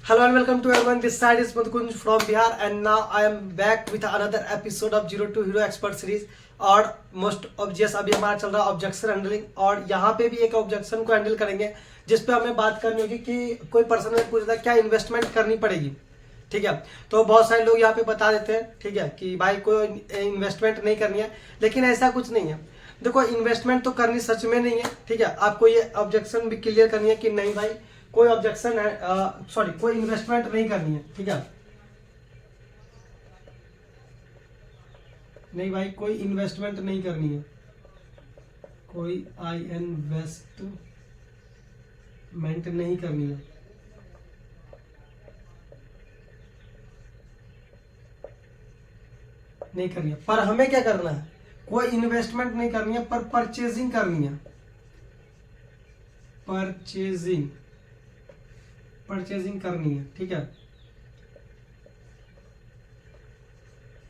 Hello and welcome to everyone. This side is Madhukunj from Bihar, and now I am back with another episode of Zero to Hero Expert Series. और most obvious अभी हमारा चल रहा है objection handling, और यहाँ पे भी एक ऑब्जेक्शन को हैंडल करेंगे जिस पे हमें बात करनी होगी कि कोई पर्सन ने पूछ रहा है क्या इन्वेस्टमेंट करनी पड़ेगी। ठीक है, तो बहुत सारे लोग यहाँ पे बता देते हैं, ठीक है, कि भाई कोई इन्वेस्टमेंट नहीं करनी है, लेकिन ऐसा कुछ नहीं है। देखो, इन्वेस्टमेंट तो करनी सच में नहीं है। ठीक है, आपको ये ऑब्जेक्शन भी क्लियर करनी है कि नहीं भाई कोई ऑब्जेक्शन है, सॉरी कोई इन्वेस्टमेंट नहीं करनी है। ठीक है, नहीं भाई कोई इन्वेस्टमेंट नहीं करनी है, कोई इन्वेस्टमेंट नहीं करनी है। नहीं करनी है, पर हमें क्या करना है, कोई इन्वेस्टमेंट नहीं करनी है, पर परचेजिंग करनी है। परचेजिंग करनी है। ठीक है,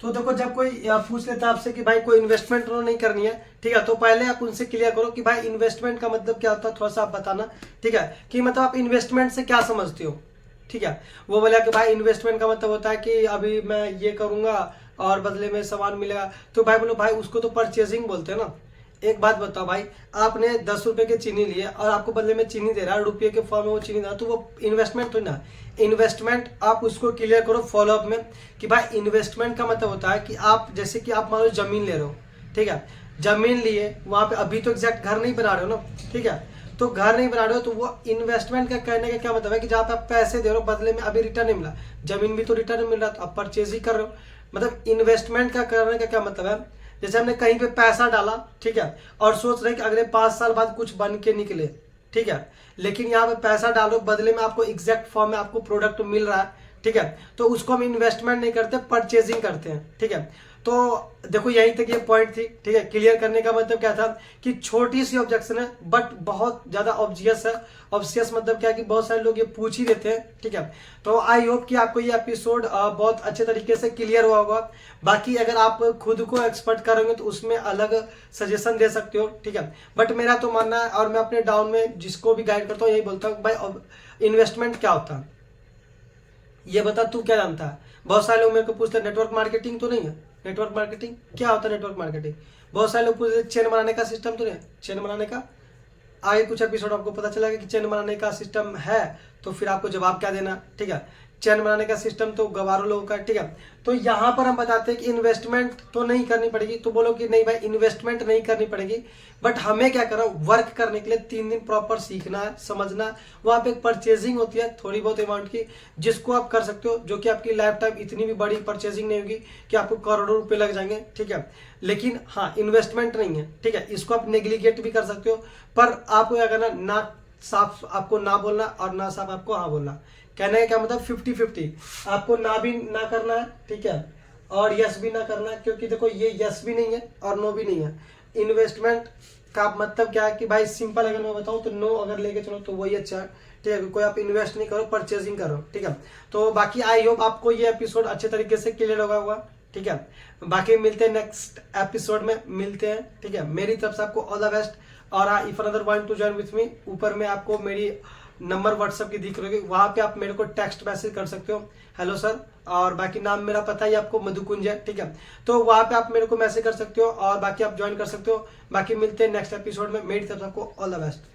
तो देखो जब कोई पूछ लेता है आपसे कि भाई कोई इन्वेस्टमेंट नहीं करनी है, ठीक है, तो पहले आप उनसे क्लियर करो कि भाई इन्वेस्टमेंट का मतलब क्या होता है, थोड़ा सा आप बताना। ठीक है, कि मतलब आप इन्वेस्टमेंट से क्या समझते हो। ठीक है, वो बोला कि भाई इन्वेस्टमेंट का मतलब होता है कि अभी मैं ये करूंगा और बदले में सामान मिलेगा, तो भाई बोलो भाई उसको तो परचेजिंग बोलते हैं ना। एक बात बताओ भाई, आपने 10 रुपए के चीनी लिए और आपको बदले में चीनी दे रहा है, रुपये के फॉर्म में वो चीनी दे रहा है, तो वो इन्वेस्टमेंट तो ना। इन्वेस्टमेंट आप उसको क्लियर करो फॉलोअप में कि भाई इन्वेस्टमेंट का मतलब होता है कि आप जैसे कि आप मान लो जमीन ले रहे हो। ठीक है, जमीन लिए वहां पे अभी तो एग्जैक्ट घर नहीं बना रहे हो ना। ठीक है, तो घर नहीं बना रहे हो तो वो इन्वेस्टमेंट का कहने का क्या मतलब है कि जहाँ पे आप पैसे दे रहे हो बदले में अभी रिटर्न नहीं मिला, जमीन भी तो रिटर्न मिल रहा, तो आप परचेज ही कर रहे हो। मतलब इन्वेस्टमेंट का करने का क्या मतलब है, जैसे हमने कहीं पे पैसा डाला, ठीक है, और सोच रहे कि अगले 5 साल बाद कुछ बन के निकले। ठीक है, लेकिन यहाँ पे पैसा डालो बदले में आपको एग्जैक्ट फॉर्म में आपको प्रोडक्ट मिल रहा है। ठीक है, तो उसको हम इन्वेस्टमेंट नहीं करते, परचेजिंग करते हैं। ठीक है, तो देखो यहीं तक ये पॉइंट थी। ठीक है, क्लियर करने का मतलब क्या था कि छोटी सी ऑब्जेक्शन है बट बहुत ज्यादा ऑब्वियस है। ऑब्वियस मतलब क्या है कि बहुत सारे लोग ये पूछ ही देते हैं। ठीक है, तो आई होप कि आपको ये एपिसोड बहुत अच्छे तरीके से क्लियर हुआ होगा। बाकी अगर आप खुद को एक्सपर्ट करोगे तो उसमें अलग सजेशन दे सकते हो। ठीक है, बट मेरा तो मानना है और मैं अपने डाउन में जिसको भी गाइड करता हूँ यही बोलता हूँ भाई इन्वेस्टमेंट क्या होता है ये बता, तू क्या जानता है। बहुत सारे लोग मेरे को पूछते हैं नेटवर्क मार्केटिंग तो नहीं है। नेटवर्क मार्केटिंग क्या होता है, नेटवर्क मार्केटिंग बहुत सारे लोग पूछते हैं चेन बनाने का सिस्टम तो नहीं है। चेन बनाने का आगे कुछ एपिसोड आपको पता चलेगा कि चेन बनाने का सिस्टम है, तो फिर आपको जवाब क्या देना। ठीक है, चेन बनाने का सिस्टम तो गवारों लोगों का। ठीक है, तो यहाँ पर हम बताते हैं कि इन्वेस्टमेंट तो नहीं करनी पड़ेगी, तो बोलो कि नहीं भाई इन्वेस्टमेंट नहीं करनी पड़ेगी, बट हमें क्या करो वर्क करने के लिए 3 दिन प्रॉपर सीखना है, समझना। वहाँ पे परचेजिंग होती है थोड़ी बहुत अमाउंट की जिसको आप कर सकते हो, जो कि आपकी लाइफ टाइम इतनी भी बड़ी परचेजिंग नहीं होगी कि आपको करोड़ों रुपए लग जाएंगे। ठीक है, लेकिन हाँ इन्वेस्टमेंट नहीं है। ठीक है, इसको आप नेग्लिगेट भी कर सकते हो, पर आपको क्या करना, ना साफ आपको ना बोलना और ना साफ आपको हाँ बोलना। कहने का क्या मतलब 50-50, आपको ना भी ना करना है। ठीक है, और यस भी ना करना है, क्योंकि देखो ये यस भी नहीं है और नो भी नहीं है। इन्वेस्टमेंट का मतलब क्या है कि भाई सिंपल अगर मैं बताऊं तो नो अगर लेके चलो तो वही अच्छा है। ठीक है, कोई आप इन्वेस्ट नहीं करो, परचेजिंग करो। ठीक है, तो बाकी आई होप आपको ये एपिसोड अच्छे तरीके से क्लियर होगा। ठीक है, बाकी मिलते हैं नेक्स्ट एपिसोड में, मिलते हैं। ठीक है, मेरी तरफ से आपको ऑल द बेस्ट। और if another want to join with me, ऊपर में आपको मेरी नंबर व्हाट्सएप की दिख रही है, वहां पे आप मेरे को टेक्स्ट मैसेज कर सकते हो, हेलो सर, और बाकी नाम मेरा पता ही आपको मधुकुंज है। ठीक है, तो वहां पे आप मेरे को मैसेज कर सकते हो और बाकी आप ज्वाइन कर सकते हो। बाकी मिलते हैं नेक्स्ट एपिसोड में, मेरी तरफ से आपको ऑल द बेस्ट।